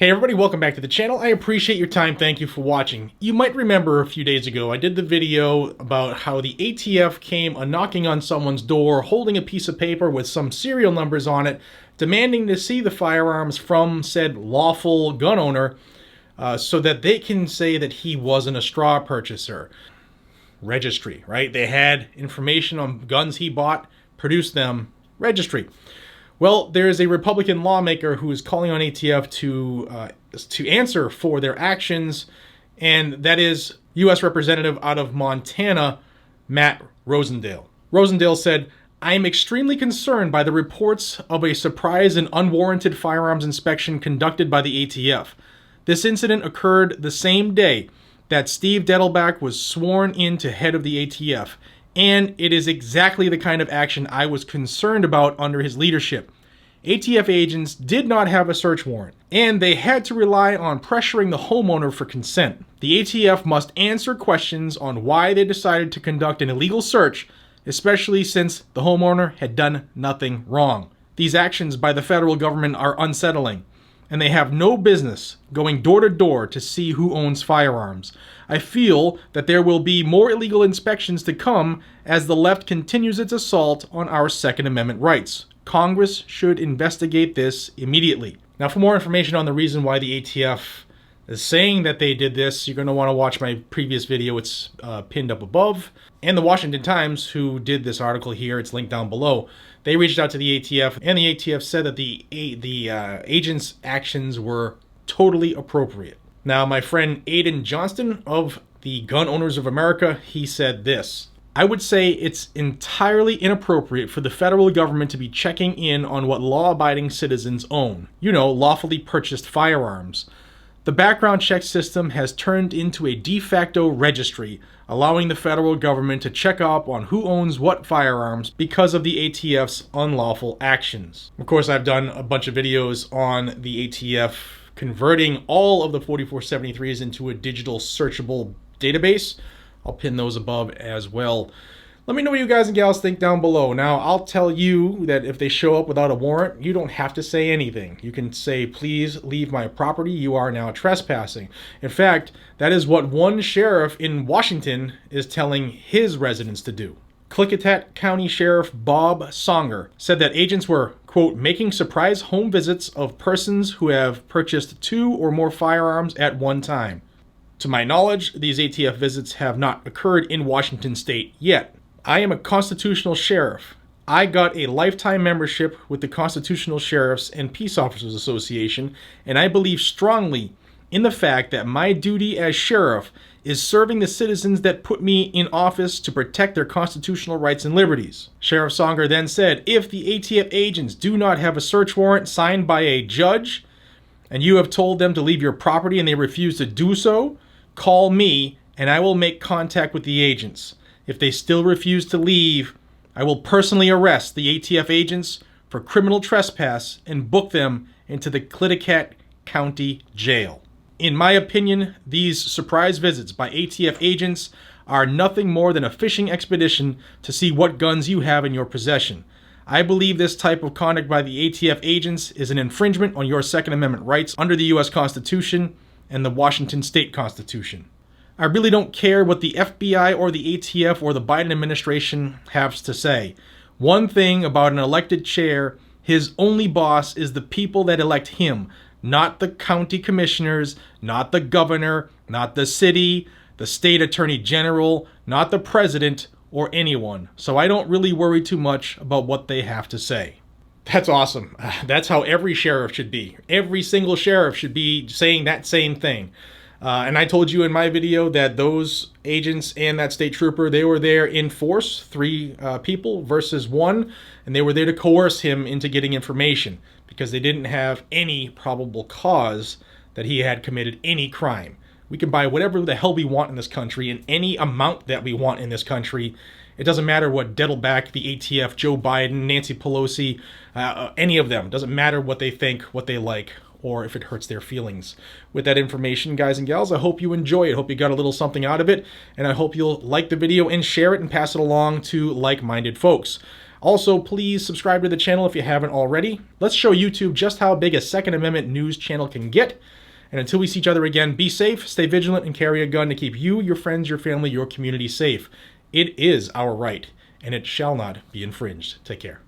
Hey everybody, welcome back to the channel. I appreciate your time. Thank you for watching. You might remember a few days ago I did the video about how the ATF came knocking on someone's door holding a piece of paper with some serial numbers on it, demanding to see the firearms from said lawful gun owner so that they can say that he wasn't a straw purchaser. Registry, right? They had information on guns he bought, produced them, registry. Well, there is a Republican lawmaker who is calling on ATF to answer for their actions, and that is U.S. Representative out of Montana, Matt Rosendale. Rosendale said, "I am extremely concerned by the reports of a surprise and unwarranted firearms inspection conducted by the ATF. This incident occurred the same day that Steve Dettelbach was sworn in to head of the ATF. And it is exactly the kind of action I was concerned about under his leadership. ATF agents did not have a search warrant, and they had to rely on pressuring the homeowner for consent. The ATF must answer questions on why they decided to conduct an illegal search, especially since the homeowner had done nothing wrong. These actions by the federal government are unsettling, and they have no business going door to door to see who owns firearms. I feel that there will be more illegal inspections to come as the left continues its assault on our Second Amendment rights. Congress should investigate this immediately." Now, for more information on the reason why the ATF is saying that they did this, you're going to want to watch my previous video. It's pinned up above. And the Washington Times, who did this article here, it's linked down below, they reached out to the ATF, and the ATF said that the agents' actions were totally appropriate. Now, my friend Aiden Johnston of the Gun Owners of America, he said this: "I would say it's entirely inappropriate for the federal government to be checking in on what law-abiding citizens own. Lawfully purchased firearms. The background check system has turned into a de facto registry, allowing the federal government to check up on who owns what firearms because of the ATF's unlawful actions." Of course, I've done a bunch of videos on the ATF converting all of the 4473s into a digital searchable database. I'll pin those above as well. Let me know what you guys and gals think down below. Now, I'll tell you that if they show up without a warrant, you don't have to say anything. You can say, "Please leave my property. You are now trespassing." In fact, that is what one sheriff in Washington is telling his residents to do. Klickitat County Sheriff Bob Songer said that agents were, quote, "making surprise home visits of persons who have purchased 2 or more firearms at one time. To my knowledge, these ATF visits have not occurred in Washington state yet. I am a constitutional sheriff. I got a lifetime membership with the Constitutional Sheriffs and Peace Officers Association, and I believe strongly in the fact that my duty as sheriff is serving the citizens that put me in office to protect their constitutional rights and liberties." Sheriff Songer then said, "If the ATF agents do not have a search warrant signed by a judge, and you have told them to leave your property and they refuse to do so, call me and I will make contact with the agents. If they still refuse to leave, I will personally arrest the ATF agents for criminal trespass and book them into the Klickitat County Jail. In my opinion, these surprise visits by ATF agents are nothing more than a fishing expedition to see what guns you have in your possession. I believe this type of conduct by the ATF agents is an infringement on your Second Amendment rights under the U.S. Constitution and the Washington State Constitution. I really don't care what the FBI or the ATF or the Biden administration has to say. One thing about an elected chair, his only boss is the people that elect him, not the county commissioners, not the governor, not the city, the state attorney general, not the president, or anyone. So I don't really worry too much about what they have to say." That's awesome. That's how every sheriff should be. Every single sheriff should be saying that same thing. And I told you in my video that those agents and that state trooper, they were there in force, 3 people versus 1, and they were there to coerce him into getting information because they didn't have any probable cause that he had committed any crime. We can buy whatever the hell we want in this country in any amount that we want in this country. It doesn't matter what Dettelbach, the ATF, Joe Biden, Nancy Pelosi, any of them. It doesn't matter what they think, what they like, or if it hurts their feelings. With that information, guys and gals, I hope you enjoy it. I hope you got a little something out of it, and I hope you'll like the video and share it and pass it along to like-minded folks. Also, please subscribe to the channel if you haven't already. Let's show YouTube just how big a Second Amendment news channel can get. And until we see each other again, be safe, stay vigilant, and carry a gun to keep you, your friends, your family, your community safe. It is our right, and it shall not be infringed. Take care.